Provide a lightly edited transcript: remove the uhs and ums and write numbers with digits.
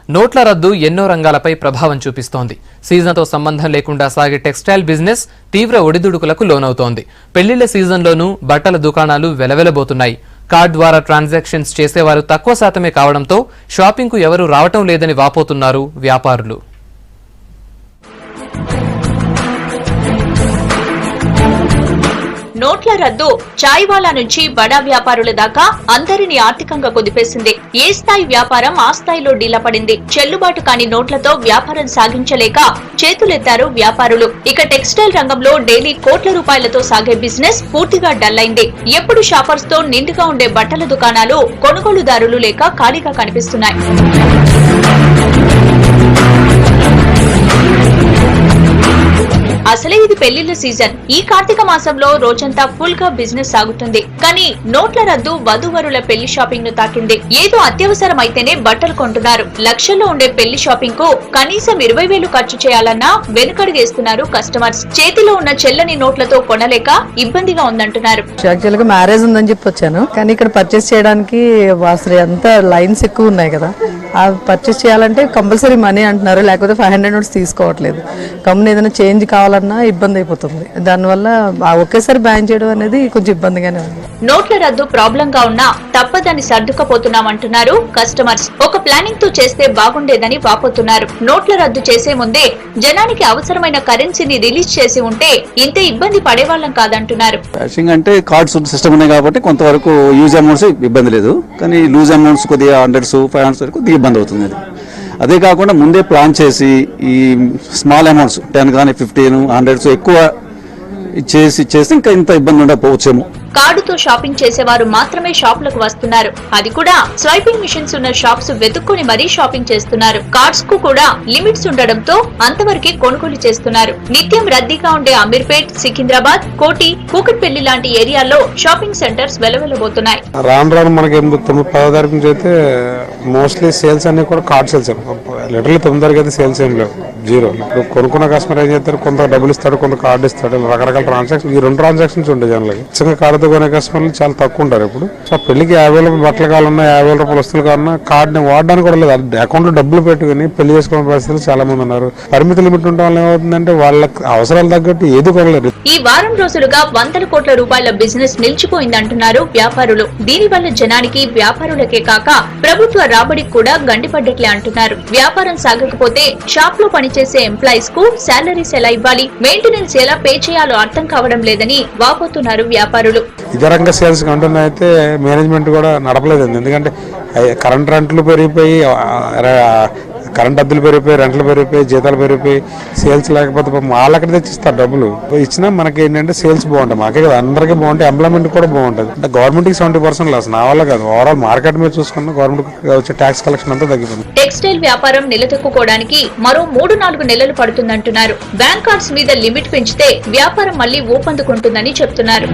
నోట్ల రద్దు ఎన్నో రంగాలపై ప్రభావం చూపిస్తోంది. సీజన్తో సంబంధం లేకుండా సాగే టెక్స్టైల్ బిజినెస్ తీవ్ర ఒడిదుడుకులకు లోనవుతోంది. పెళ్లిళ్ల సీజన్లోనూ బట్టల దుకాణాలు వెలవెలబోతున్నాయి. కార్డ్ ద్వారా ట్రాన్సాక్షన్స్ చేసేవారు తక్కువ శాతమే కావడంతో షాపింగ్కు ఎవరూ రావటం లేదని వాపోతున్నారు వ్యాపారులు. నోట్ల రద్దు చాయ్వాలా నుంచి బడా వ్యాపారుల దాకా అందరినీ ఆర్థికంగా కుదిపేసింది. ఏ స్థాయి వ్యాపారం ఆ స్థాయిలో డీలపడింది. చెల్లుబాటు కాని నోట్లతో వ్యాపారం సాగించలేక చేతులెత్తారు వ్యాపారులు. ఇక టెక్స్టైల్ రంగంలో డైలీ కోట్ల రూపాయలతో సాగే బిజినెస్ పూర్తిగా డల్ అయింది. ఎప్పుడు షాపర్స్ తో నిండుగా ఉండే బట్టల దుకాణాలు కొనుగోలుదారులు లేక ఖాళీగా కనిపిస్తున్నాయి. అసలే ఇది పెళ్లిళ్ల సీజన్. ఈ కార్తీక మాసంలో రోజంతా ఫుల్ గా బిజినెస్ సాగుతుంది. కానీ నోట్ల రద్దు వధూవరుల పెళ్లి షాపింగ్ ను తాకింది. ఏదో అత్యవసరం అయితేనే బట్టలు కొంటున్నారు. లక్షల్లో ఉండే పెళ్లి షాపింగ్ కు కనీసం 20,000 ఖర్చు చేయాలన్నా వెనుకడుగేస్తున్నారు కస్టమర్స్. చేతిలో ఉన్న చెల్లని నోట్లతో కొనలేక ఇబ్బందిగా ఉందంటున్నారు. యాక్చువల్ గా మ్యారేజ్ ఉందని చెప్పి వచ్చాను, కానీ ఇక్కడ పర్చేస్ చేయడానికి అసలు ఎంత లైన్స్ ఎక్కువ ఉన్నాయి కదా. ఆ పర్చేస్ చేయాలంటే కంపల్సరీ మనీ అంటున్నారు, లేకపోతే 500 నోట్స్ తీసుకోవట్లేదు. కంపెనీ ఏదైనా చేంజ్ కావాలన్నా ఇబ్బంది అయిపోతుంది. దానివల్ల ఒకేసారి బ్యాన్ చేయడం అనేది కొంచెం ఇబ్బందిగానే ఉంది. నోట్ల రద్దు ప్రాబ్లం గా ఉన్నా తప్పదని సర్దుకపోతున్నామంటున్నారు కస్టమర్స్. ఒక ప్లానింగ్ తో చేస్తే బాగుండేదని వాపోతున్నారు. నోట్ల రద్దు చేసే ముందే జనానికి అవసరమైన కరెన్సీని రిలీజ్ చేసి ఉంటే ఇంత ఇబ్బంది పడేవాళ్ళం కాదంటున్నారు. అంటే కార్డ్స్ సిస్టమ్ ఉన్నాయి కాబట్టి కొంతవరకు యూజ్ అమౌంట్స్ ఇబ్బంది లేదు, కానీ లూజ్ అమౌంట్స్ కొద్దిగా 100s 500s వరకు ఇబ్బంది అవుతుంది. అదే కాకుండా ముందే ప్లాన్ చేసి ఈ స్మాల్ అమౌంట్స్ 10 కానీ 15 100s ఎక్కువ చేస్తే ఇంకా ఇంత ఇబ్బంది ఉండకపోవచ్చేమో. కార్డుతో షాపింగ్ చేసేవారు మాత్రమే షాపులకు వస్తున్నారు. అది కూడా స్వైపింగ్ మిషన్స్ ఉన్న షాప్స్ వెతుక్కొని మరీ షాపింగ్ చేస్తున్నారు. కార్డ్స్ కు కూడా లిమిట్స్ ఉండడంతో అంతవరకే కొనుగోలు చేస్తున్నారు. నిత్యం రద్దీగా ఉండే అమీర్పేట్, సికింద్రాబాద్, కోటి, కూకట్పల్లి లాంటి ఏరియాల్లో షాపింగ్ సెంటర్స్ వెలవెలబోతున్నాయి. రాను మనకి 9-10 తారీఖు నుంచి అయితే మోస్ట్లీ సేల్స్ అన్ని కూడా కార్డ్ సేల్స్. లిటరల్లీ 9 తారీఖు అయితే సేల్స్ ఏం లేవు, జీరో. ఇప్పుడు కొనుక్కున్న కస్టమర్ ఏం చేస్తారు, కొంత డబ్బులు ఇస్తాడు, కొంత కార్డు ఇస్తాడు. రకరకాల ట్రాన్సాక్షన్, ఈ 2 ట్రాన్సాక్షన్స్ ఉంటాయి జనాలకి. చిన్న కార్డుతో కొనే కస్టమర్లు చాలా తక్కువ ఉంటారు. ఇప్పుడు సో పెళ్లికి 50,000 బట్టలు కావాలన్నా, 50,000 వస్తువులు కావాలన్నా కార్డుని వాడడానికి కూడా లేదు. అకౌంట్ లో డబ్బులు పెట్టుకుని పెళ్లి చేసుకునే పరిస్థితులు చాలా మంది ఉన్నారు. పరిమిత లిమిట్ ఉండడం వల్ల ఏమవుతుందంటే వాళ్ళకి అవసరాలు తగ్గట్టు ఏది కొనలేదు. ఈ వారం రోజులుగా 100 కోట్ల రూపాయల బిజినెస్ నిలిచిపోయిందంటున్నారు వ్యాపారులు. దీనివల్ల జనానికి, వ్యాపారులకే కాక ప్రభుత్వ రాబడికి కూడా గండిపడ్డట్లే అంటున్నారు. వ్యాపారం సాగకపోతే షాప్ లో పనిచేసే ఎంప్లాయీస్ కు శాలరీస్ ఎలా ఇవ్వాలి, మెయింటెనెన్స్ ఎలా పే చేయాలో అర్థం కావడం లేదని వాపోతున్నారు వ్యాపారులు. ఇతరంగా సేల్స్ కంటున్నా అయితే మేనేజ్మెంట్ కూడా నడపలేదు. ఎందుకంటే కరెంట్ రెంట్లు పెరిగిపోయి, కరెంట్ అద్దెలు పెరిగిపోయి, రెంట్లు పెరిగిపోయి, జీతాలు పెరిగిపోయి, సేల్స్ లేకపోతే వాళ్ళక్కడ తెచ్చిస్తారు డబ్బులు. ఇచ్చినా మనకి ఏంటంటే సేల్స్ బాగుంటాయి, మాకే కదా అందరికీ బాగుంటాయి, ఎంప్లాయ్మెంట్ కూడా బాగుంటుంది. అంటే గవర్నమెంట్ కి 70% లాస్, నా వల్ల కాదు. ఓవరాల్ మార్కెట్ మీద చూసుకున్నా గవర్నమెంట్ వచ్చే ట్యాక్స్ కలెక్షన్ అంతా తగ్గిపోయింది. టెక్స్టైల్ వ్యాపారం నిలదొక్కుకోవడానికి మరో 3-4 నెలలు పడుతుందంటున్నారు. బ్యాంక్ కార్డ్స్ మీద లిమిట్ పెంచితే వ్యాపారం మళ్లీ ఊపందుకుంటుందని చెప్తున్నారు.